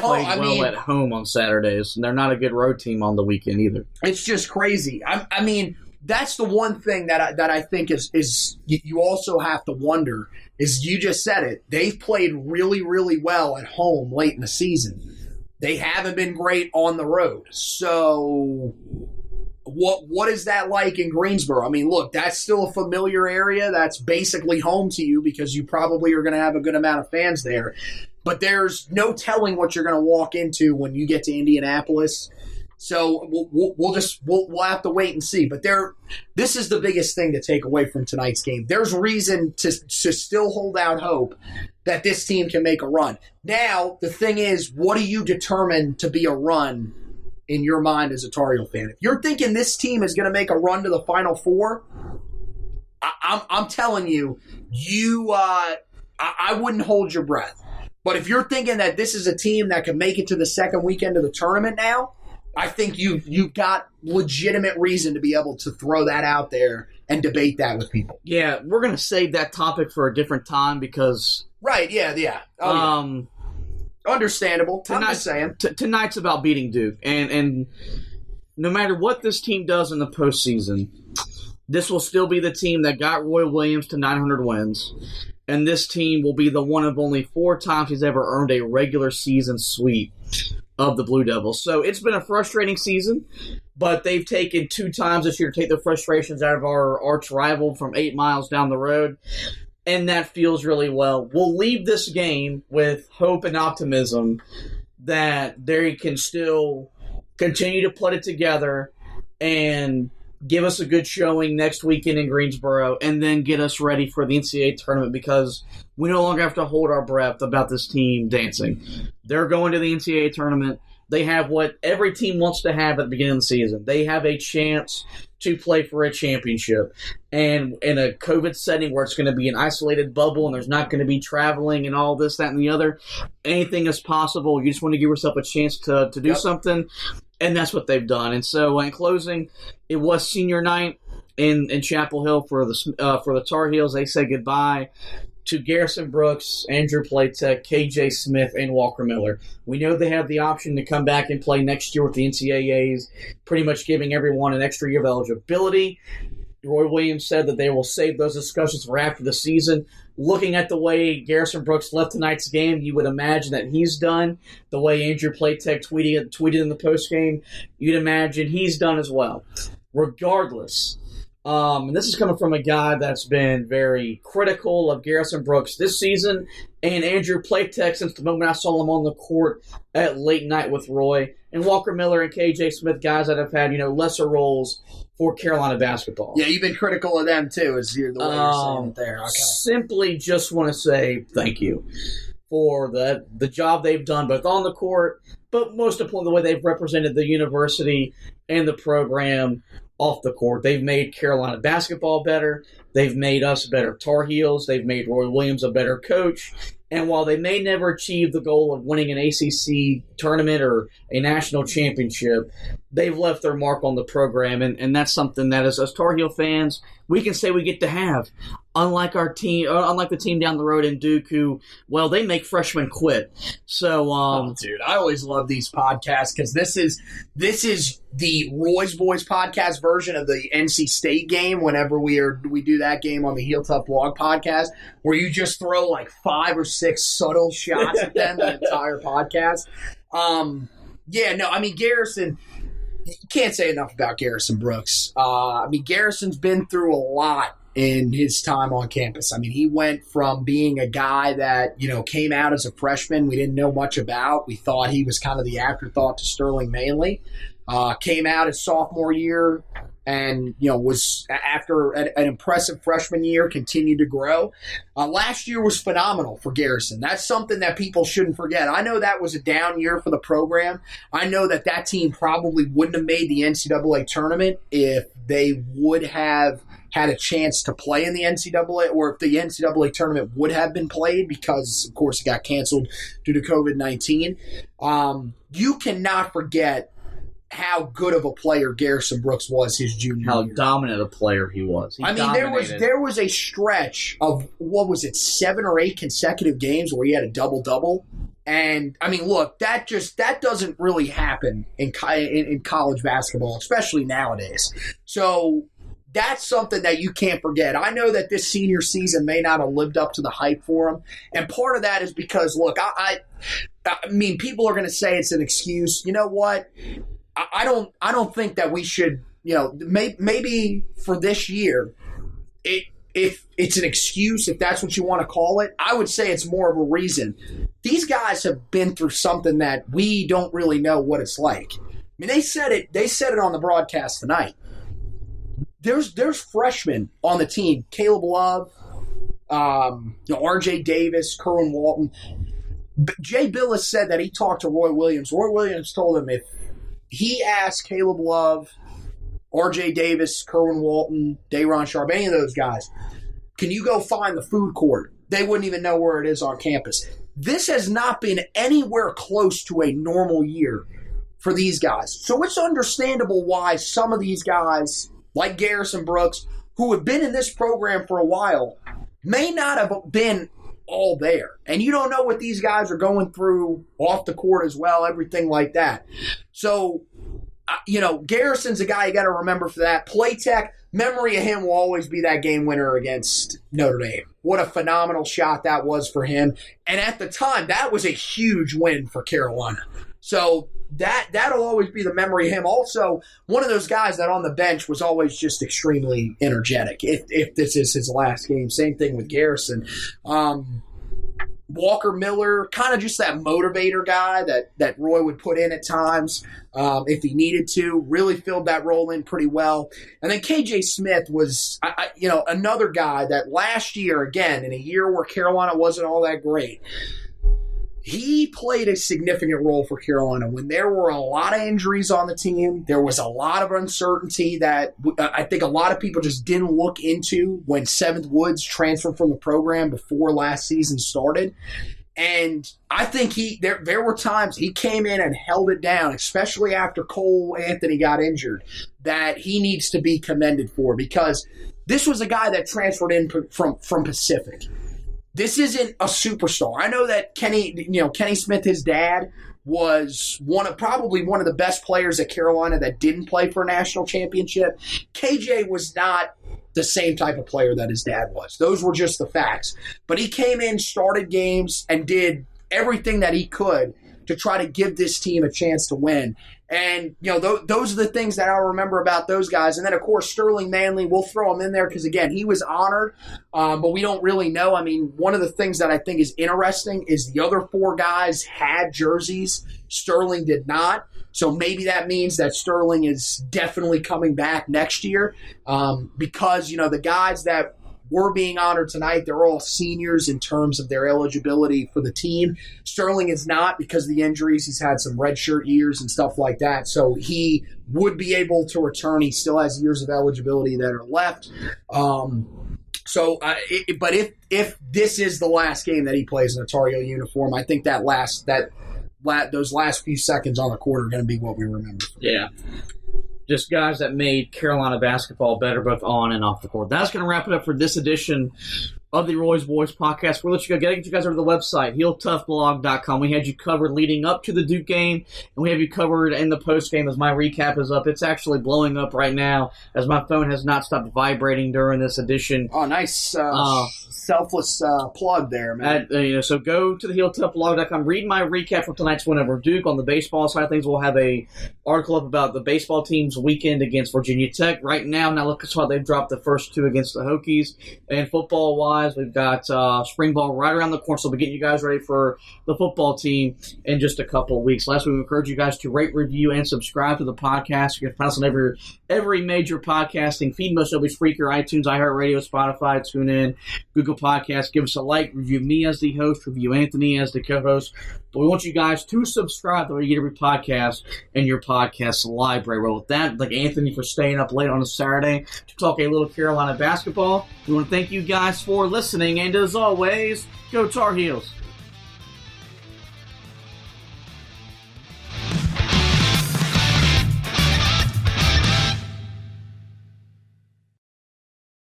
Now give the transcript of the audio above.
played at home on Saturdays, and they're not a good road team on the weekend either. It's just crazy. I mean, that's the one thing that I think is you also have to wonder is you just said it. They've played really, really well at home late in the season. They haven't been great on the road. So what is that like in Greensboro? I mean, look, that's still a familiar area. That's basically home to you because you probably are going to have a good amount of fans there. But there's no telling what you're going to walk into when you get to Indianapolis. So we'll have to wait and see. But this is the biggest thing to take away from tonight's game. There's reason to still hold out hope that this team can make a run. Now, the thing is, what do you determine to be a run in your mind as a Tar Heel fan? If you're thinking this team is going to make a run to the Final Four, I'm telling you, I wouldn't hold your breath. But if you're thinking that this is a team that can make it to the second weekend of the tournament now, I think you've got legitimate reason to be able to throw that out there and debate that with people. Yeah, we're going to save that topic for a different time because... Right, yeah. Oh, yeah. Understandable. I'm just saying. Tonight's about beating Duke. And no matter what this team does in the postseason, this will still be the team that got Roy Williams to 900 wins. And this team will be the one of only 4 times he's ever earned a regular season sweep of the Blue Devils. So it's been a frustrating season, but they've taken 2 times this year to take the frustrations out of our arch rival from 8 miles down the road, and that feels really well. We'll leave this game with hope and optimism that they can still continue to put it together and give us a good showing next weekend in Greensboro, and then get us ready for the NCAA tournament because we no longer have to hold our breath about this team dancing. They're going to the NCAA tournament. They have what every team wants to have at the beginning of the season. They have a chance to play for a championship. And in a COVID setting where it's going to be an isolated bubble and there's not going to be traveling and all this, that, and the other, anything is possible. You just want to give yourself a chance to do something. And that's what they've done. And so, in closing, it was senior night in Chapel Hill for the Tar Heels. They said goodbye to Garrison Brooks, Andrew Platek, KJ Smith, and Walker Miller. We know they have the option to come back and play next year with the NCAAs, pretty much giving everyone an extra year of eligibility. Roy Williams said that they will save those discussions for after the season. Looking at the way Garrison Brooks left tonight's game, you would imagine that he's done. The way Andrew Platek tweeted in the postgame, you'd imagine he's done as well. Regardless, and this is coming from a guy that's been very critical of Garrison Brooks this season and Andrew Platek since the moment I saw him on the court at late night with Roy, and Walker Miller and KJ Smith, guys that have had lesser roles for Carolina basketball. Yeah, you've been critical of them too, is the way you're saying it there. Okay. Simply just want to say thank you for the job they've done both on the court, but most importantly, the way they've represented the university and the program off the court. They've made Carolina basketball better. They've made us better Tar Heels. They've made Roy Williams a better coach. And while they may never achieve the goal of winning an ACC tournament or a national championship, they've left their mark on the program. And that's something that as Tar Heel fans, we can say we get to have. Unlike the team down the road in Duke who, well, they make freshmen quit. So, dude, I always love these podcasts because this is the Roy's Boys podcast version of the NC State game whenever we do that game on the Heel Tough Blog podcast where you just throw like 5 or 6 subtle shots at them the entire podcast. Garrison, you can't say enough about Garrison Brooks. Garrison's been through a lot in his time on campus. He went from being a guy that, came out as a freshman we didn't know much about. We thought he was kind of the afterthought to Sterling Manley. Came out his sophomore year and, was after an impressive freshman year, continued to grow. Last year was phenomenal for Garrison. That's something that people shouldn't forget. I know that was a down year for the program. I know that team probably wouldn't have made the NCAA tournament if they would have had a chance to play in the NCAA, or if the NCAA tournament would have been played because, of course, it got canceled due to COVID-19. You cannot forget how good of a player Garrison Brooks was his junior year. How dominant a player he was. There was a stretch of, 7 or 8 consecutive games where he had a double-double. And I mean, look, that doesn't really happen in college basketball, especially nowadays. So that's something that you can't forget. I know that this senior season may not have lived up to the hype for him, and part of that is because, look, I mean, people are going to say it's an excuse. You know what? I don't think that we should. Maybe for this year, if it's an excuse, if that's what you want to call it, I would say it's more of a reason. These guys have been through something that we don't really know what it's like. I mean, they said it on the broadcast tonight. There's freshmen on the team, Caleb Love, R.J. Davis, Kerwin Walton. Jay Billis said that he talked to Roy Williams. Roy Williams told him if he asked Caleb Love, R.J. Davis, Kerwin Walton, Day'Ron Sharpe, any of those guys, can you go find the food court? They wouldn't even know where it is on campus. This has not been anywhere close to a normal year for these guys. So it's understandable why some of these guys, like Garrison Brooks, who have been in this program for a while, may not have been all there. And you don't know what these guys are going through off the court as well, everything like that. So, Garrison's a guy you got to remember for that. Platek, memory of him will always be that game winner against Notre Dame. What a phenomenal shot that was for him. And at the time, that was a huge win for Carolina. So that'll always be the memory of him. Also, one of those guys that on the bench was always just extremely energetic. If this is his last game, same thing with Garrison. Walker Miller, kind of just that motivator guy that Roy would put in at times if he needed to. Really filled that role in pretty well. And then KJ Smith was, another guy that last year, again, in a year where Carolina wasn't all that great, he played a significant role for Carolina when there were a lot of injuries on the team. There was a lot of uncertainty that I think a lot of people just didn't look into when Seventh Woods transferred from the program before last season started. And I think there were times he came in and held it down, especially after Cole Anthony got injured, that he needs to be commended for, because this was a guy that transferred in from Pacific. This isn't a superstar. I know that Kenny Smith, his dad, was probably one of the best players at Carolina that didn't play for a national championship. KJ was not the same type of player that his dad was. Those were just the facts. But he came in, started games, and did everything that he could to try to give this team a chance to win. And, those are the things that I'll remember about those guys. And then, of course, Sterling Manley, we'll throw him in there because, again, he was honored, but we don't really know. I mean, one of the things that I think is interesting is the other four guys had jerseys. Sterling did not. So maybe that means that Sterling is definitely coming back next year because, the guys that were being honored tonight, they're all seniors in terms of their eligibility for the team. Sterling is not because of the injuries. He's had some redshirt years and stuff like that. So he would be able to return. He still has years of eligibility that are left. But if this is the last game that he plays in a Tar Heel uniform, I think those last few seconds on the court are going to be what we remember. Yeah. Just guys that made Carolina basketball better both on and off the court. That's going to wrap it up for this edition of the Roy's Boys podcast. We'll let you go. Get you guys over to the website, HeelToughBlog.com. We had you covered leading up to the Duke game, and we have you covered in the post game as my recap is up. It's actually blowing up right now as my phone has not stopped vibrating during this edition. Oh, nice. Selfless plug there, man. So go to the HeelToughBlog.com. Read my recap from tonight's win over Duke. On the baseball side of things, we'll have a article up about the baseball team's weekend against Virginia Tech. Right now look at how they've dropped the first two against the Hokies. And football-wise, we've got spring ball right around the corner, so we'll be getting you guys ready for the football team in just a couple of weeks. Last week, we encourage you guys to rate, review, and subscribe to the podcast. You can find us on every major podcasting feed, most notably Spreaker, iTunes, iHeartRadio, Spotify, TuneIn, Google Podcasts. Give us a like, review me as the host, review Anthony as the co-host. But we want you guys to subscribe the way you get every podcast in your podcast library. Well, with that, like Anthony for staying up late on a Saturday to talk a little Carolina basketball. We want to thank you guys for listening, and as always, go Tar Heels.